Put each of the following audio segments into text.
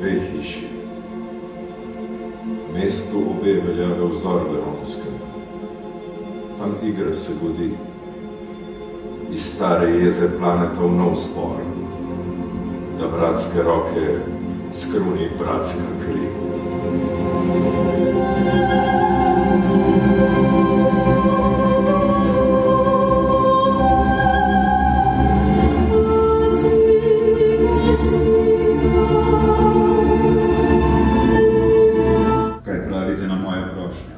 dve hiši. Mestu obe veljaga vzor Veronskem. Tam igra se godi. Iz stare jeze planeta v nov spor, da bratske roke skruni bratska kri. Kaj pravite na moje prošnje?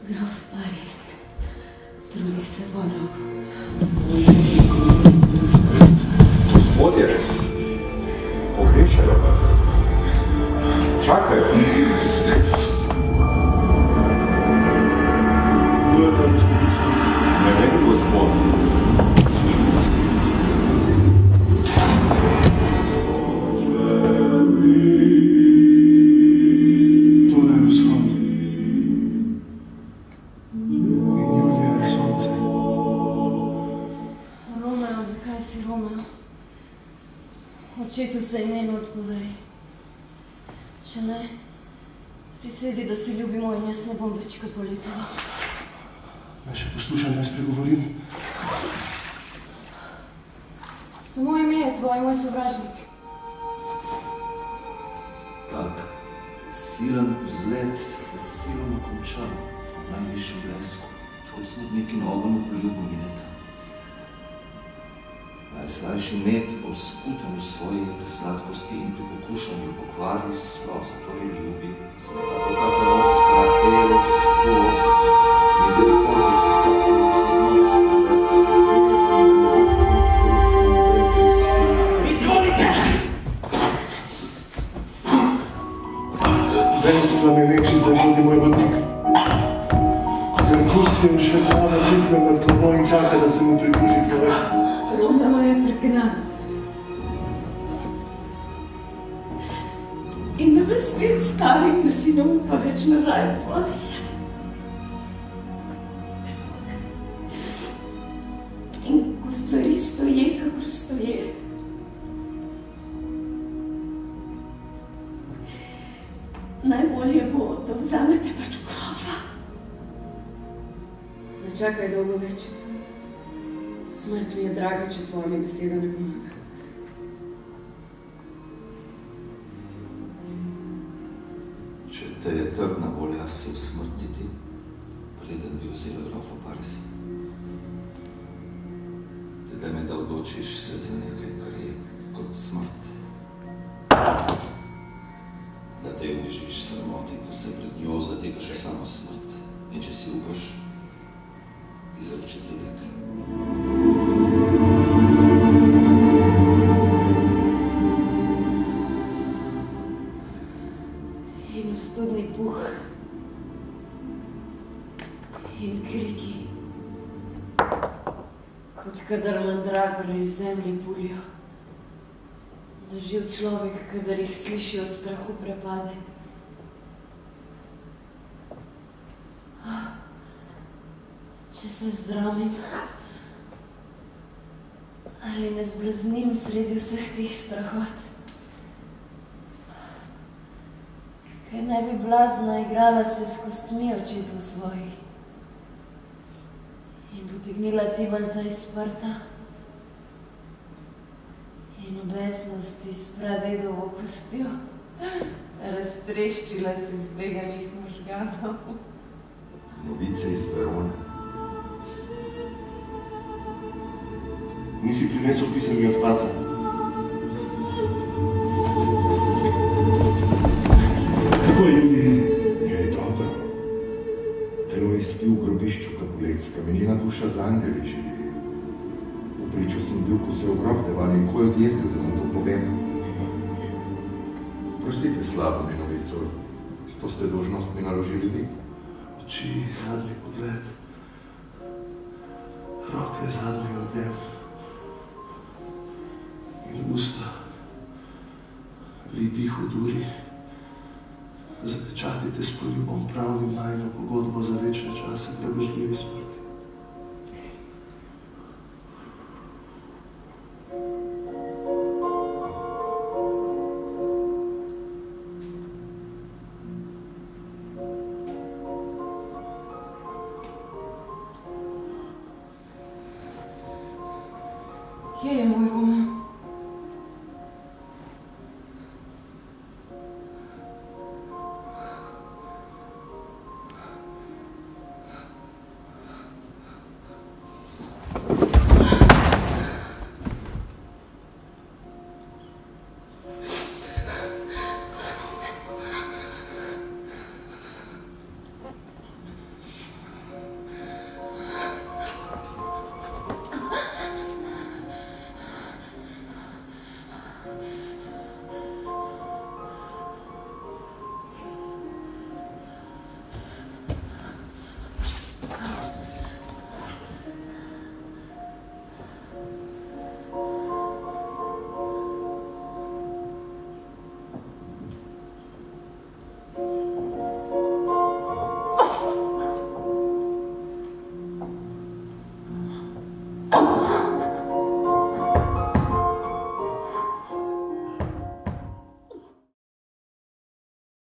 Grof Paris, trudi se Borov. Gospodje, pogrešajo vas. Čakajo. Kdo je ta gospodična? Ne vem, gospod. Tole je vzhod. In Julija je sonce. Romeo, zakaj si Romeo? Očetu se imenu odpovej. Če ne, prisezi, da si ljubimo in jaz ne bom več Capuletova. Naj še poslušam, naj spregovorim. Samo ime je tvoj, moj sovražnik. Tak silen vzlet se silno konča v najvišjem blesku, kot smrtniki na ogonu poljubu mineta. Najslajši med bo sputen v svoji presladkosti in pri pokušanju pokvari sploh zato je ljubi. Zmetakokateros, krateros, kuos, misericordis, tokulos, odnos, Izvolite! Meni se plameneči zdaj vodi moj vodnik. Merkursijem še glava dihne nad glavo in čaka, da se mu pridruži tvoj. Romeo je pregnan. In na ves svet starim, da si ne upa več nazaj v vas. In ko stvari stoje, kakor stoje, najbolje bo, da vzamete pač grofa. Ne čakaj dolgo več. Smrt mi je draga, če tvojami beseda ne pomaga. Če te je trdna volja se usmrtiti, preden bi vzela grofa Parisa. Tedaj me da odločiš se za nekaj, kar je kot smrt. Da te unižiš sramoti, ko se pred njo zatekaš v samo smrt. In če si upaš, izroči ti lek. In ostudni puh. In kriki. Kot kadar mandragore iz zemlje pulijo. Da živ človek, kadar jih sliši, od strahu prepade. Če se zdramim, ali ne zblaznim sredi vseh teh strahot. Kaj ne bi blazna igrala se s kostmi očetov svojih in potegnila Tibalta iz prta in v besnosti s pradedovo kostjo raztreščila se zbeganih možganov. Novice iz Verone. Nisi prinesel pisem mi od patra. Kako je Julija? Je dobro. Telo je spil v grobišču Capuletskem in njena duša z angeli živi. Vpričal sem bil, ko se je v grob deval in ko je odjezdil, da vam to povem. Prostite slabo mi novico. To ste dolžnost mi naložili vi. Oči, zadnji pogled. Roke, zadnji odjem. In usta. Vidi huduri. zapečatite s poljubom pravnim najno pogodbo za večne čase prebežljivi smrti.